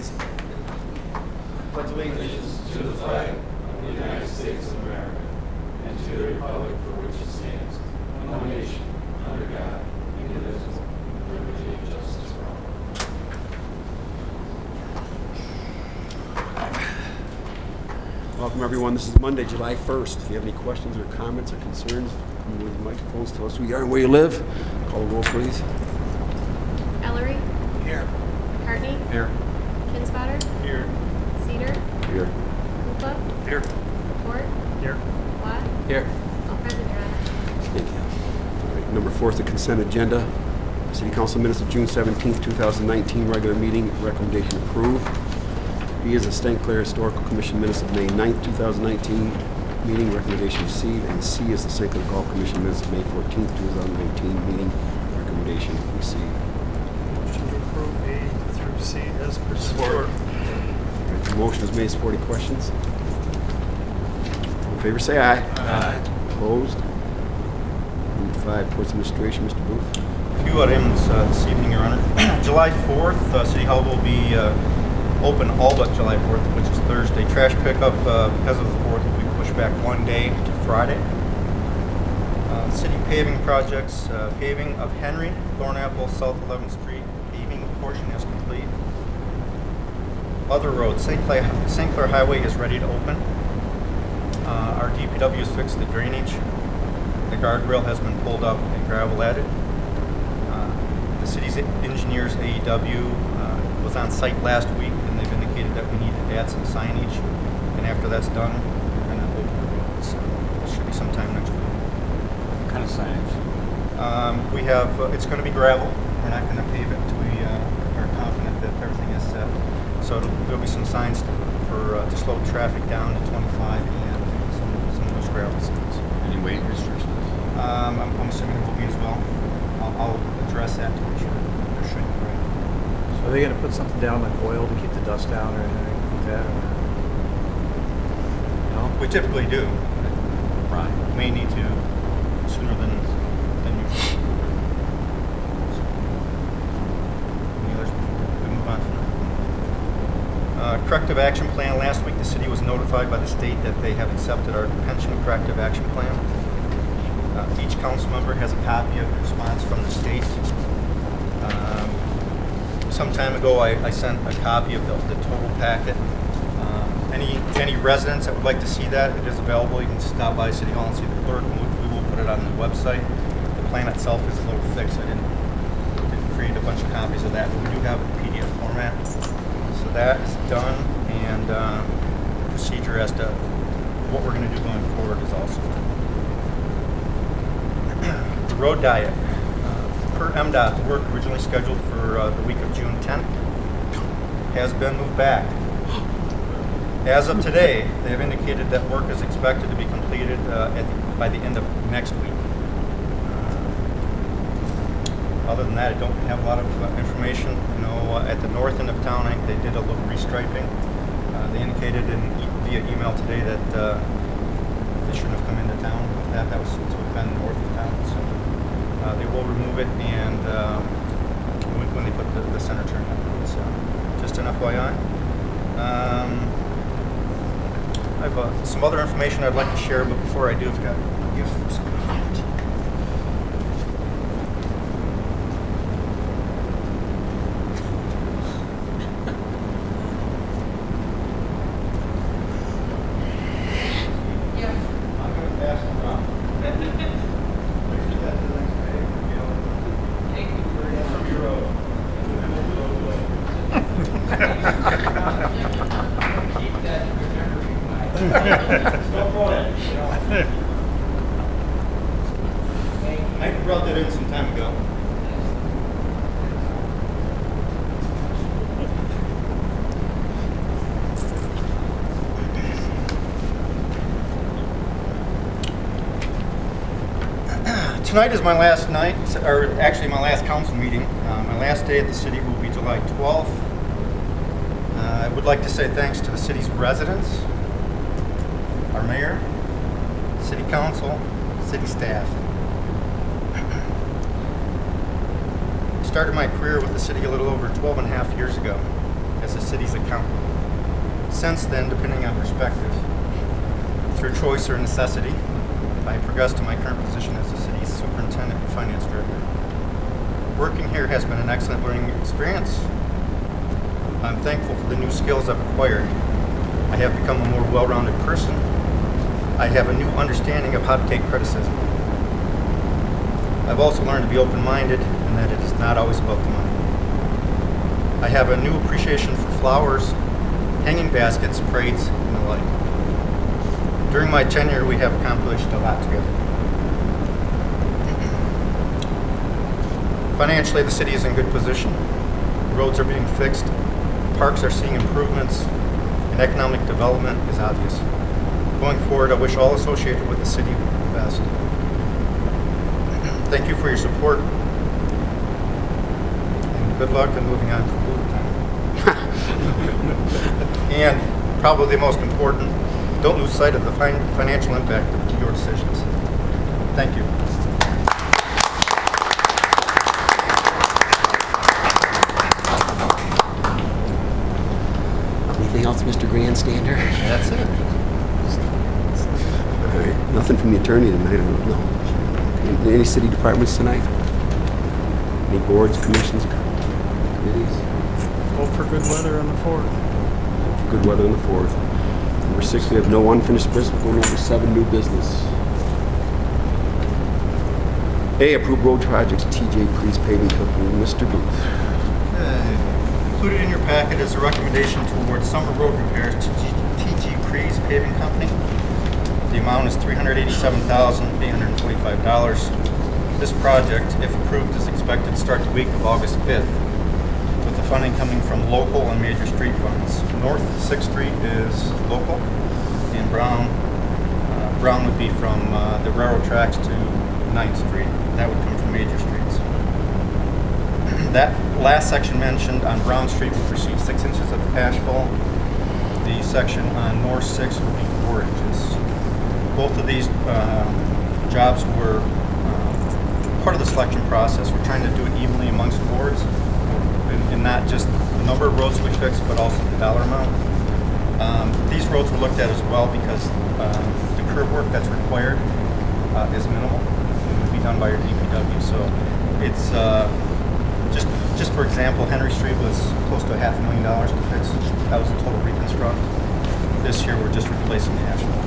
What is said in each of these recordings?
please. Pledge allegiance to the flag of the United States of America and to the republic for which it stands, one nation, under God, indivisible, with liberty and justice for all. Welcome, everyone. This is Monday, July 1st. If you have any questions or comments or concerns, come with the microphones. Tell us who you are and where you live. Call the roll, please. Ellery. Here. McCartney. Here. Kinspotter. Here. Cedar. Here. Kukla. Here. Ford. Here. Watt. Here. All present, Your Honor. Thank you. All right, number 4 is the consent agenda. City Council minutes of June 17th, 2019, regular meeting, recommendation approved. B is the St. Clair Historical Commission minutes of May 9th, 2019, meeting, recommendation received. And C is the St. Clair Golf Commission minutes of May 14th, 2019, meeting, recommendation received. Motion to approve A through C as per Support. All right, the motion is made. Support. Any questions? All in favor, say aye. Aye. Opposed? Number 5, Courts Administration, Mr. Booth. A few items this evening, Your Honor. July 4th, City Hall will be open all but July 4th, which is Thursday. Trash pickup, because of the 4th, will be pushed back one day to Friday. City paving projects, paving of Henry, Thornapple, South 11th Street, paving portion is complete. Other roads, St. Clair Highway is ready to open. Our DPW has fixed the drainage. The guardrail has been pulled up and gravel added. The city's engineers, AEW, was on site last week, and they've indicated that we need to add some signage. And after that's done, we're going to open the road. So it should be sometime next week. What kind of signage? We have, it's going to be gravel. We're not going to pave it until we are confident that everything is set. So there'll be some signs to slow traffic down to 25 and some of those gravel signs. Any weight restrictions? I'm assuming there will be as well. I'll address that to make sure there shouldn't be. So are they going to put something down like oil to keep the dust down or anything like that? No? We typically do. Right. We may need to sooner than usual. Any others before we move on from that? Corrective action plan. Last week the city was notified by the state that they have accepted our pension corrective action plan. Each council member has a copy of the response from the state. Some time ago, I sent a copy of the total packet. Any residents that would like to see that, it is available. You can stop by City Hall and see the clerk, and we will put it on the website. The plan itself is a little thick, so I didn't create a bunch of copies of that, but we do have it in PDF format. So that is done, and the procedure as to what we're going to do going forward is also done. The road diet. Per MDOT, the work originally scheduled for the week of June 10th has been moved back. As of today, they have indicated that work is expected to be completed by the end of next week. Other than that, I don't have a lot of information. You know, at the north end of town, I think they did a little restriping. They indicated via email today that they shouldn't have come into town with that. That was to have been north of town. So they will remove it, and when they put the center turn in. So just an FYI. I have some other information I'd like to share, but before I do, I've got a gift for somebody. I brought that in some time ago. Tonight is my last night, or actually my last council meeting. My last day at the city will be July 12th. I would like to say thanks to the city's residents, our mayor, city council, city staff. I started my career with the city a little over 12 and a half years ago as the city's account. Since then, depending on perspective, through choice or necessity, I progressed to my current position as the city's superintendent and finance director. Working here has been an excellent learning experience. I'm thankful for the new skills I've acquired. I have become a more well-rounded person. I have a new understanding of how to take criticism. I've also learned to be open-minded and that it is not always about the money. I have a new appreciation for flowers, hanging baskets, parades, and the like. During my tenure, we have accomplished a lot together. Financially, the city is in good position. Roads are being fixed, parks are seeing improvements, and economic development is obvious. Going forward, I wish all associated with the city the best. Thank you for your support, and good luck in moving on to overtime. And probably the most important, don't lose sight of the financial impact of your decisions. Thank you. Anything else, Mr. Grandstander? That's it. All right, nothing from the attorney tonight, I don't know. Any city departments tonight? Any boards, commissions, committees? Hope for good weather on the 4th. Good weather on the 4th. Number 6, we have no unfinished business. We're going over 7, new business. A, approved road projects, TJ Crease Paving Company. Mr. Booth. Included in your packet is a recommendation to award summer road repairs to TG Crease Paving Company. The amount is $387,825. This project, if approved, is expected to start the week of August 5th, with the funding coming from local and major street funds. North 6th Street is local, and Brown would be from the railroad tracks to 9th Street. That would come from major streets. That last section mentioned on Brown Street would receive 6 inches of asphalt. The section on North 6th would be 4 inches. Both of these jobs were part of the selection process. We're trying to do it evenly amongst boards, and not just the number of roads we fix, but also the dollar amount. These roads were looked at as well because the curb work that's required is minimal. It would be done by your DPW. So it's just for example, Henry Street was close to $500,000 to fix. That was a total reconstruct. This year we're just replacing the asphalt.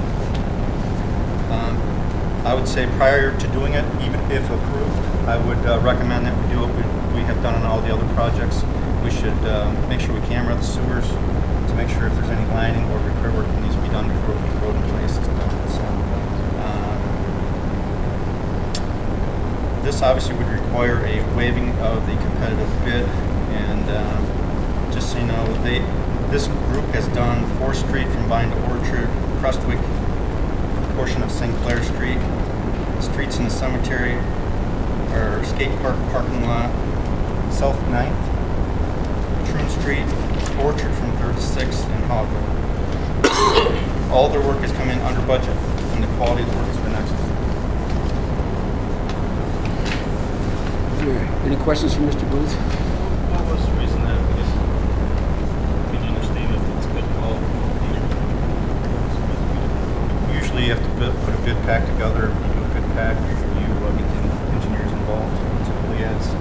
I would say prior to doing it, even if approved, I would recommend that we do what we have done on all the other projects. We should make sure we camera the sewers to make sure if there's any lining or repair work that needs to be done before we road in place is done. So, this obviously would require a waiving of the competitive bid, and just so you know, this group has done 4th Street from Vine to Orchard, Crestwick, portion of St. Clair Street, streets in the cemetery, or skate park parking lot, South 9th, Troon Street, Orchard from 3rd to 6th, and Hawthorne. All their work has come in under budget, and the quality of the work has been excellent. Any questions from Mr. Booth? What was the reason that, I guess, can you understand if it's a good call? Usually you have to put a bid pack together, you do a bid pack, you get the engineers involved. Typically as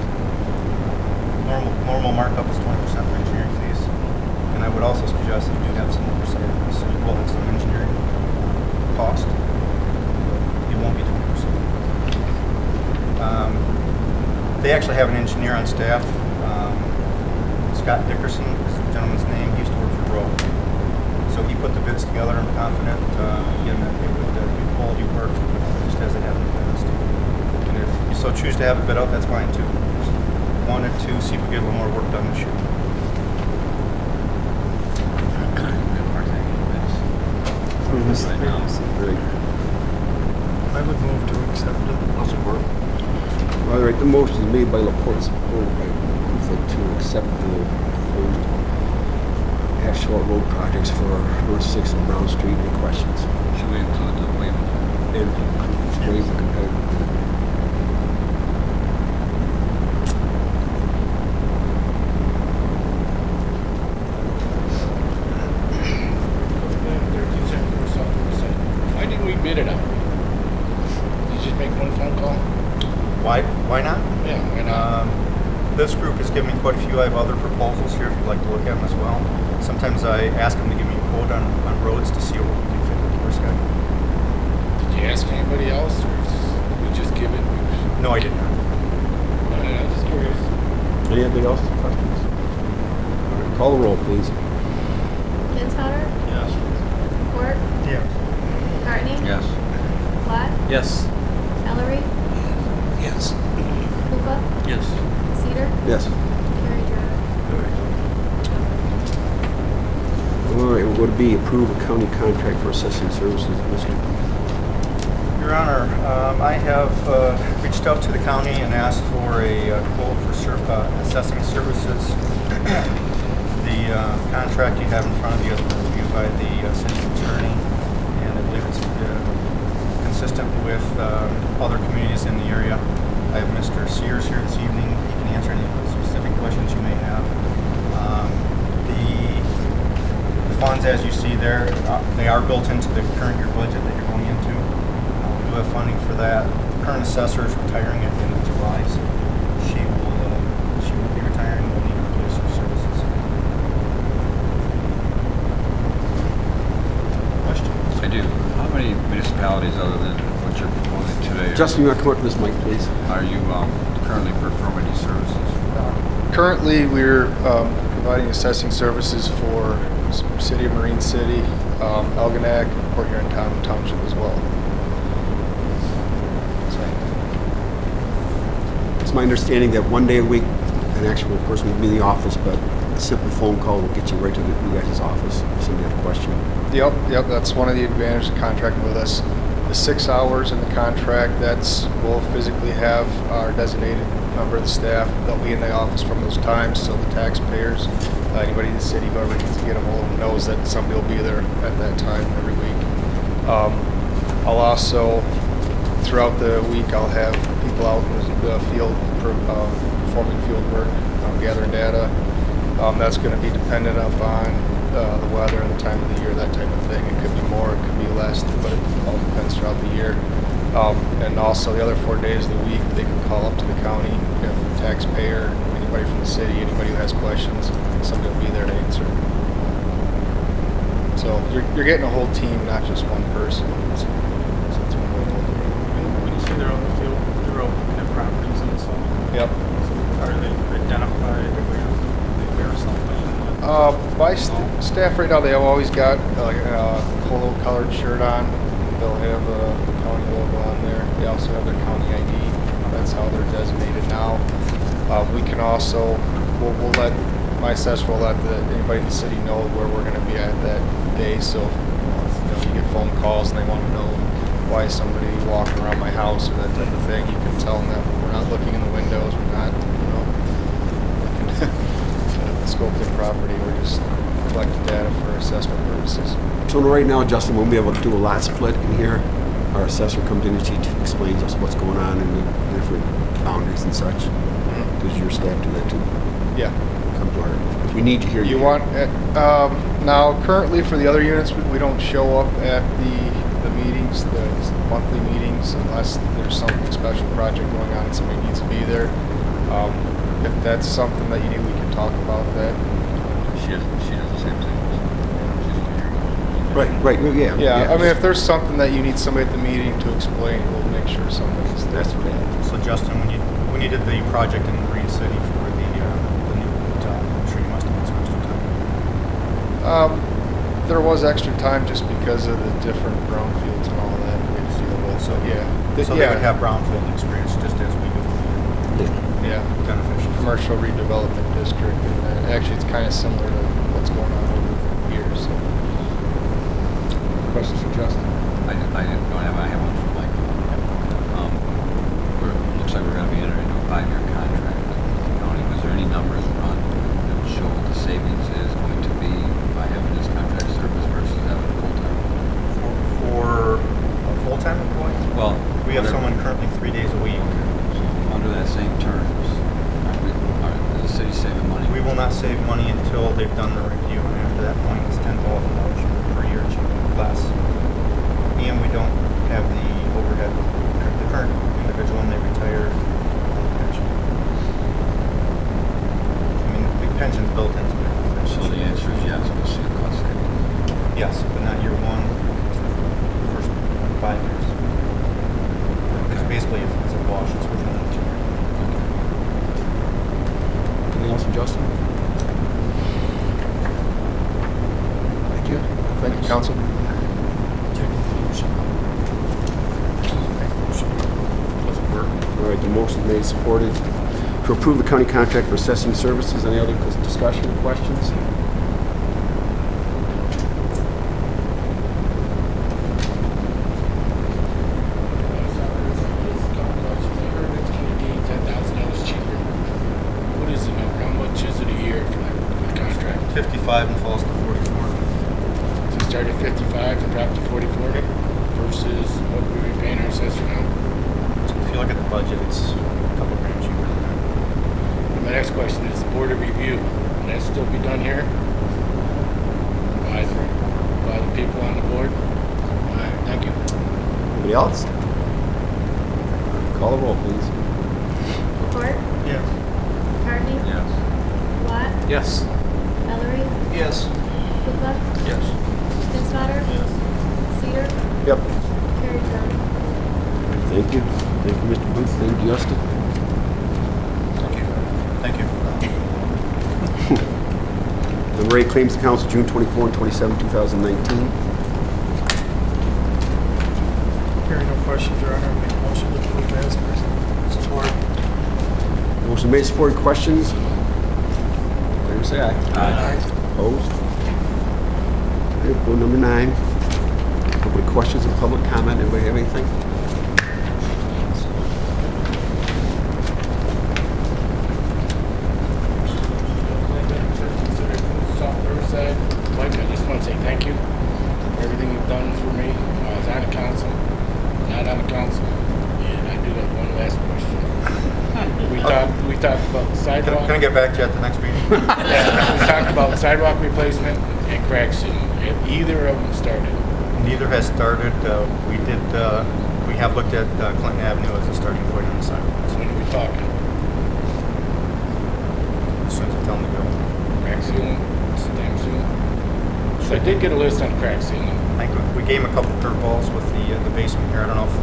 normal markup is 20% for engineering fees. And I would also suggest that you do have some oversight, so you will have some engineering cost, but it won't be 20%. They actually have an engineer on staff, Scott Dickerson is the gentleman's name. He used to work for Rowe. So he put the bids together. I'm confident again that they would do quality work just as they have in the past. And if you so choose to have it bid out, that's fine too. Just wanted to see if we get a little more work done this year. I would move to accept it. I'll support. All right, the motion is made by Laporte, supported by Kufa to accept the proposed asphalt road projects for North 6th and Brown Street. Any questions? Should we include the waiver? And waive the competitive bid. quite a few. I have other proposals here if you'd like to look at them as well. Sometimes I ask them to give me a quote on roads to see what we can fit into our schedule. Did you ask anybody else, or we just give it? No, I did not. I'm just curious. Anybody else? Questions? All right, call the roll, please. Kinshatter, Yes. Ford, Yeah. McCartney, Yes. Platt, Yes. Ellery, Yes. Lupa, Yes. Cedar, Yes. Carrie Driver. All right, we'll go to B, approve a county contract for assessing services. Mr. Your Honor, I have reached out to the county and asked for a quote for assessing services. The contract you have in front of you has been reviewed by the city's attorney, and I believe it's consistent with other communities in the area. I have Mr. Sears here this evening. He can answer any specific questions you may have. The funds, as you see there, they are built into the current year budget that you're going into. We do have funding for that. The current assessor is retiring at the end of July, so she will be retiring and will need to replace her services. Questions? I do. How many municipalities other than what you're proposing today Justin, you want to come up to this mic, please? are you currently performing these services? Currently, we're providing assessing services for City of Marine City, Algonac, Port Huron Township as well. It's my understanding that one day a week, an actual person will be in the office, but a simple phone call will get you right to you guys' office if somebody has a question. Yep, that's one of the advantages of contracting with us. The 6 hours in the contract, we'll physically have our designated member of the staff. They'll be in the office from those times, so the taxpayers, anybody in the city, whoever needs to get them home, knows that somebody will be there at that time every week. I'll also, throughout the week, I'll have people out in the field performing field work, gathering data. That's going to be dependent upon the weather and the time of the year, that type of thing. It could be more, it could be less, but it all depends throughout the year. And also the other 4 days of the week, they can call up to the county if a taxpayer, anybody from the city, anybody who has questions, somebody will be there to answer. So you're getting a whole team, not just one person. So it's one way to look at it. When you say they're on the field, they're out looking at properties and so on. Yep. So are they identified? They wear something? My staff right now, they have always got like a polo colored shirt on. They'll have the county logo on there. They also have their county ID. That's how they're designated now. We can also, we'll let, my assessor will let anybody in the city know where we're going to be at that day. So you get phone calls and they want to know why is somebody walking around my house or that type of thing. You can tell them that we're not looking in the windows. We're not, scope their property. We're just collecting data for assessment purposes. So right now, Justin, we'll be able to do a lot split in here. Our assessor comes in and she explains us what's going on in the different boundaries and such. Does your staff do that too? Yeah. Come to our, if we need you here. You want now currently for the other units we don't show up at the meetings, the monthly meetings, unless there's something special project going on and somebody needs to be there. If that's something that you need, we can talk about that. She does the same thing. She's only here. Right, yeah. Yeah, I mean, if there's something that you need somebody at the meeting to explain, we'll make sure somebody's there. That's what it is. So Justin, when you did the project in Marine City for the new hotel, I'm sure you must have had some extra time. There was extra time just because of the different brownfields and all that. So yeah, So they would have brownfield experience just as we do. yeah. Beneficial. Commercial redevelopment district, and actually it's kind of similar to what's going on over here. So. Questions for Justin? I have one for Mike. Looks like we're going to be entering into a 5-year contract with the county. Was there any numbers run that would show what the savings is going to be by having this contract service versus having a full-time? For a full-time employee? Well, We have someone currently 3 days a week. Under that same terms, is the city saving money? We will not save money until they've done the review and Yes, but not year one, first 5 years. It's basically, if it's a wash, it's within that 2 years. Anything else from Justin? Thank you. Thank you, council. All right, the motion made, supported to approve the county contract for assessing services. Any other discussion or questions? $10,000 cheaper. What is it? How much is it a year for the contract? 55 and falls to 44. So start at 55 and drop to 44 versus what we were paying our assessor now. If you look at the budget, it's a couple grand cheaper than that. My next question is board of review. Can that still be done here? By the people on the board? All right, thank you. Anybody else? Call the roll, please. Ford, Yes. McCartney, Yes. Watt, Yes. Ellery, Yes. Lupa, Yes. Fitzwater, Cedar, Yep. Carrie Jones. Thank you. Thank you, Mr. Booth. Thank you, Justin. Thank you. Number 8, claims to council, June 24 and 27, 2019. Hearing no questions, Your Honor, I make a motion to approve as presented. Support. Motion made, supported. Questions? Favor say aye. Aye. Opposed? Okay, bill number 9. Public questions and public comment. Anybody have anything? Mike, I just want to say thank you for everything you've done for me while I was on the council, not on the council. And I do have one last question. We talked about the sidewalk. Can I get back to you at the next meeting? Yeah, we talked about sidewalk replacement and crack sealing. Have either of them started? Neither has started. We have looked at Clinton Avenue as a starting point on the sidewalk. So when are we talking? As soon as I tell them to go. Crack sealing? Damn soon. So I did get a list on crack sealing. I think we gave him a couple curveballs with the basement here. I don't know if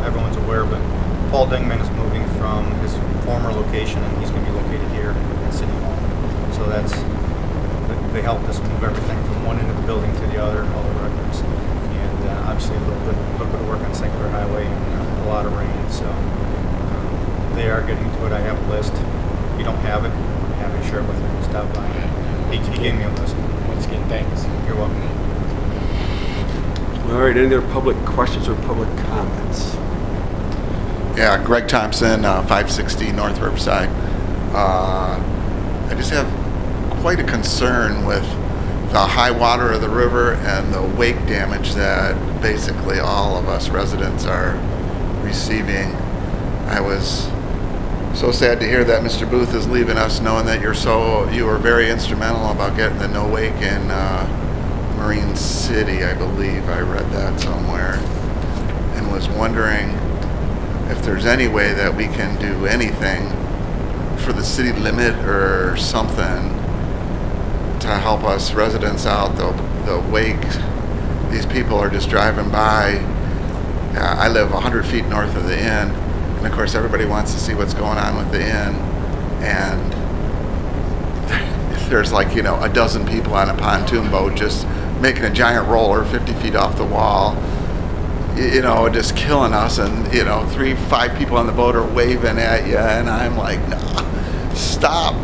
everyone's aware, but Paul Dingman is moving from his former location, and he's going to be located here at City Hall. So they helped us move everything from one end of the building to the other, all the records, and obviously a little bit of work on St. Clair Highway, and a lot of rain. So they are getting to it. I have a list. If you don't have it, I'm happy to share it with you. Stop by. He gave me a list. Once again, thanks. You're welcome. All right, any other public questions or public comments? Yeah, Greg Thompson, 560 North Riverside. I just have quite a concern with the high water of the river and the wake damage that basically all of us residents are receiving. I was so sad to hear that Mr. Booth is leaving us, knowing that you were very instrumental about getting the no wake in Marine City, I believe. I read that somewhere, and was wondering if there's any way that we can do anything for the city limit or something to help us residents out. The wake, these people are just driving by. I live 100 feet north of the inn, and of course everybody wants to see what's going on with the inn, and there's like, a dozen people on a pontoon boat just making a giant roller 50 feet off the wall, just killing us, and 3-5 people on the boat are waving at you, and I'm like, no, stop,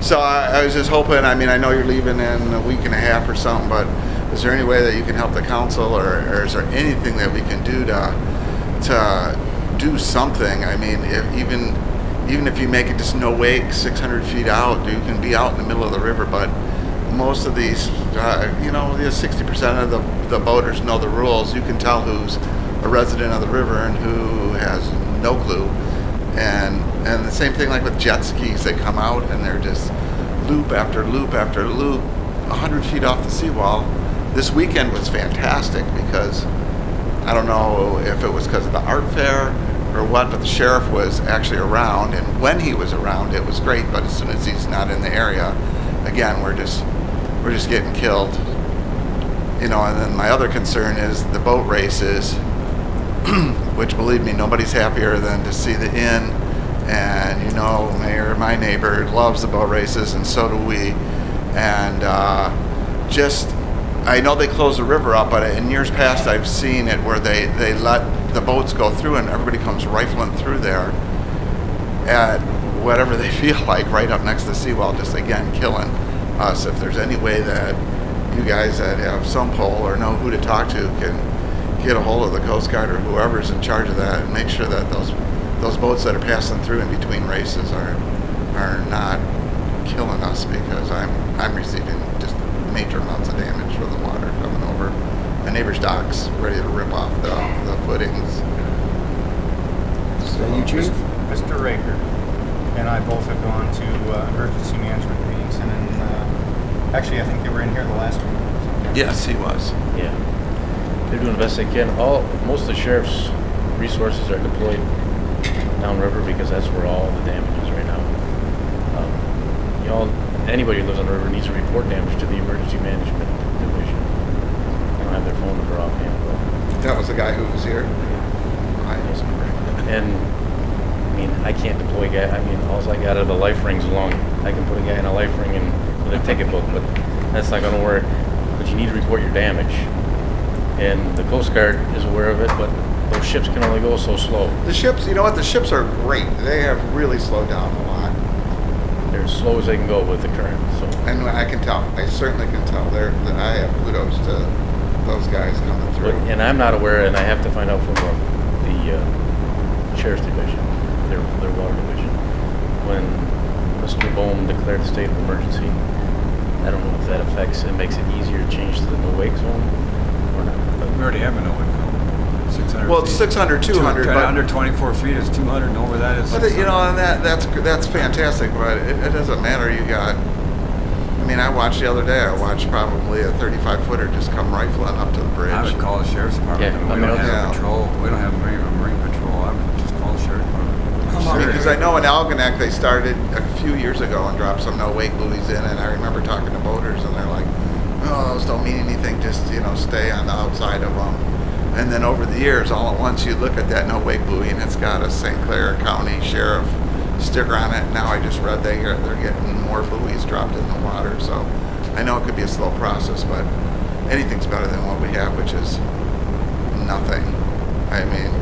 So I was just hoping, I know you're leaving in a week and a half or something, but is there any way that you can help the council, or is there anything that we can do to do something? Even if you make it just no wake 600 feet out, you can be out in the middle of the river, but most of these, 60% of the boaters know the rules. You can tell who's a resident of the river and who has no clue. And the same thing like with jet skis, they come out and they're just loop after loop after loop, 100 feet off the seawall. This weekend was fantastic because I don't know if it was because of the art fair or what, but the sheriff was actually around, and when he was around, it was great. But as soon as he's not in the area, again, we're just getting killed. You know, and then my other concern is the boat races, which, believe me, nobody's happier than to see the inn. And, you know, Mayor, my neighbor, loves the boat races, and so do we. And I know they close the river up, but in years past I've seen it where they let the boats go through and everybody comes rifling through there at whatever they feel like, right up next to the seawall, just again killing us. If there's any way that you guys that have some pull or know who to talk to can get a hold of the Coast Guard or whoever's in charge of that and make sure that those boats that are passing through in between races are not killing us, because I'm receiving just major amounts of damage from the water coming over. My neighbor's dock's ready to rip off the footings. So you, Chief? Mr. Raker and I both have gone to emergency management meetings, and then actually I think they were in here the last one. Yes, he was. Yeah. They're doing the best they can. Most of the sheriff's resources are deployed downriver because that's where all the damage is right now. Anybody who lives on the river needs to report damage to the emergency management division. I don't have their phone number offhand, but That was the guy who was here. and I mean, I can't deploy guy. I mean, all I got are the life rings along. I can put a guy in a life ring and with a ticket book, but that's not going to work. But you need to report your damage, and the Coast Guard is aware of it. But those ships can only go so slow. The ships, you know what? The ships are great. They have really slowed down a lot. They're as slow as they can go with the current. So. And I can tell. I certainly can tell. I have kudos to those guys coming through. And I'm not aware, and I have to find out from the Sheriff's Division, their water division. When Mr. Bohm declared the state of emergency, I don't know if that affects it, makes it easier to change to the no-wake zone or not. But We already have a no-wake zone. 600 Well, it's feet. 600, 200, but Under 24 feet is 200, and over that is but 600. you know, and that's fantastic. But it doesn't matter. I mean, I watched the other day. I watched probably a 35-footer just come rifling up to the bridge. I would call the sheriff's department. Yeah, We don't yeah. have patrol. We don't have marine patrol. I would just call the sheriff's department. Because I know in Algonac they started a few years ago and dropped some no-wake buoys in, and I remember talking to boaters, and they're like, "Oh, those don't mean anything. Just stay on the outside of them." And then over the years, all at once, you look at that no-wake buoy, and it's got a St. Clair County Sheriff sticker on it. Now I just read they're getting more buoys dropped in the water. So I know it could be a slow process, but anything's better than what we have, which is nothing. I mean,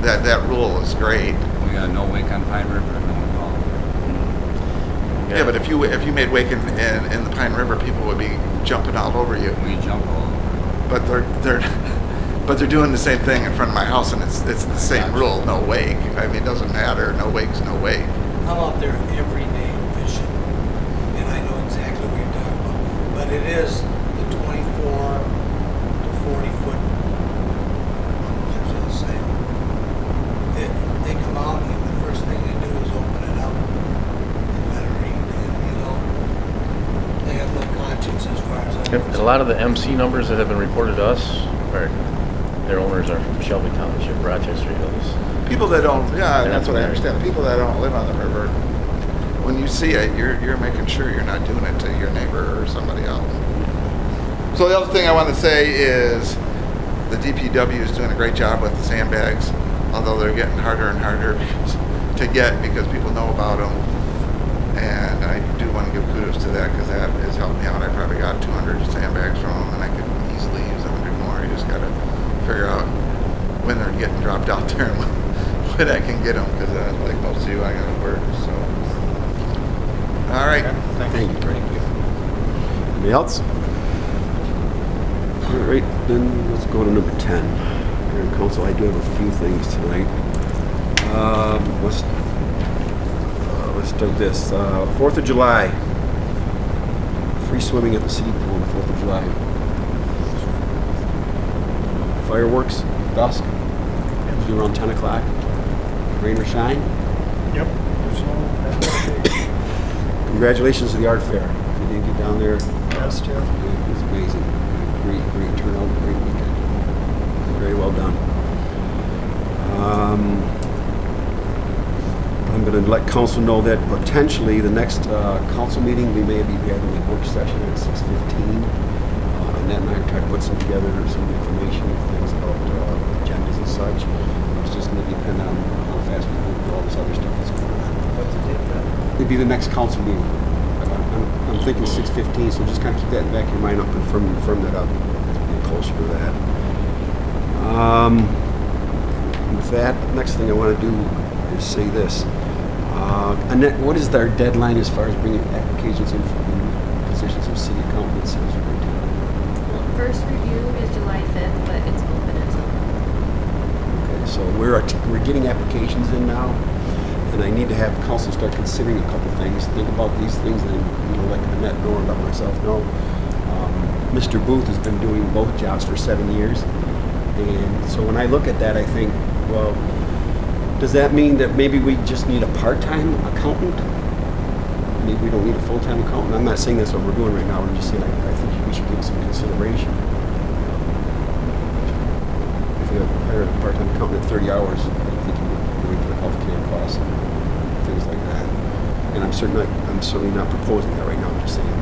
that rule is great. We got no wake on Pine River and no one following. Yeah, but if you made wake in the Pine River, people would be jumping all over you. We jump all over. But they're doing the same thing in front of my house, and it's the same rule, no wake. I mean, it doesn't matter. No wake's no wake. I'm out there every day fishing, and I know exactly what you're talking about. But it is the 24 to 40 foot. That's what I'm saying. They come out, and the first thing they do is open it up and let her eat. And, they have no conscience as far as I'm a concerned. lot of the MC numbers that have been reported to us their owners are from Shelby Township, Rochester Hills. People that don't, yeah, They're that's not what I married. understand. The people that don't live on the river, when you see it, you're making sure you're not doing it to your neighbor or somebody else. So the other thing I want to say is the DPW is doing a great job with the sandbags, although they're getting harder and harder to get because people know about them. And I do want to give kudos to that because that has helped me out. I probably got 200 sandbags from them, and I could easily use 100 more. You just got to figure out when they're getting dropped out there and when I can get them, because like most of you, I gotta work. So, all right. Thank you. Anybody else? All right, then let's go to number 10. Clair Council, I do have a few things tonight. Let's start this. 4th of July. Free swimming at the city pool on the 4th of July. Fireworks, dusk. It'll be around 10 o'clock. Rain or shine. Yep. There's no. Congratulations to the art fair. You didn't get down there. Yes, Jeff. It was amazing. Great turnout, great weekend. Very well done. I'm going to let council know that potentially the next council meeting we may be having a work session at 6:15 on Annette and I tried to put some together, some information, things about agendas and such. It's just going to depend on how fast we move with all this other stuff that's going on. What's the date for that? It'd be the next council meeting. I'm thinking 6:15, so just kind of keep that in the back of your mind. I'll confirm that up. Get closer to that. With that, next thing I want to do is say this. Annette, what is our deadline as far as bringing applications in for the positions of city accountant and city secretary? First review is July 5th, but it's open until. Okay, so we're getting applications in now, and I need to have council start considering a couple things. Think about these things, and let Annette know, and let myself know. Mr. Booth has been doing both jobs for 7 years, and so when I look at that, I think, well, does that mean that maybe we just need a part-time accountant? Maybe we don't need a full-time accountant. I'm not saying that's what we're doing right now. I'm just saying I think we should give some consideration. If we hire a part-time accountant at 30 hours, I think you would put healthcare costs and things like that. And I'm certainly not proposing that right now. I'm just saying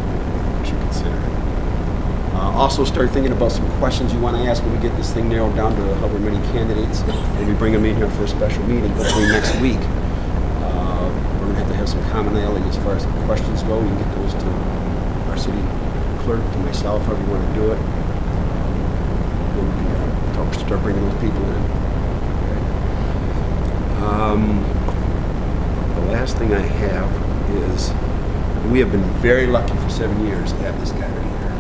we should consider it. Also start thinking about some questions you want to ask when we get this thing narrowed down to however many candidates, and we bring them in here for a special meeting, hopefully next week. We're going to have some commonality as far as the questions go. We can get those to our city clerk, to myself, however you want to do it. Then we can start bringing those people in. Okay. The last thing I have is we have been very lucky for 7 years to have this guy right here.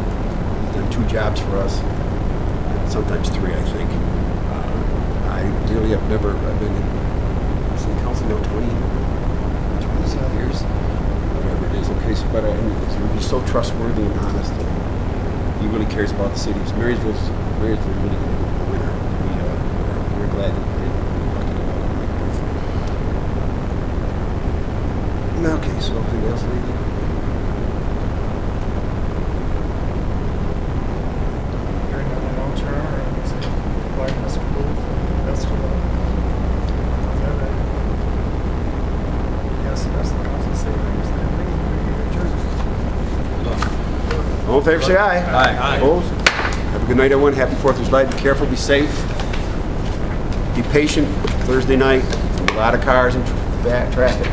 He's done 2 jobs for us, sometimes 3, I think. I really have I've been in city council now 27 years, whatever it is. Okay, so but he's so trustworthy and honest. He really cares about the city. Marysville's really going to be the winner. We're glad that we did. Okay, so anything else? Hearing nothing else, Your Honor, I would say, like Mr. Booth, best of luck. Yes, the rest of the council say things. All in favor, say aye. Aye. Opposed? Have a good night, everyone. Happy 4th of July. Be careful, be safe. Be patient. Thursday night, a lot of cars and traffic.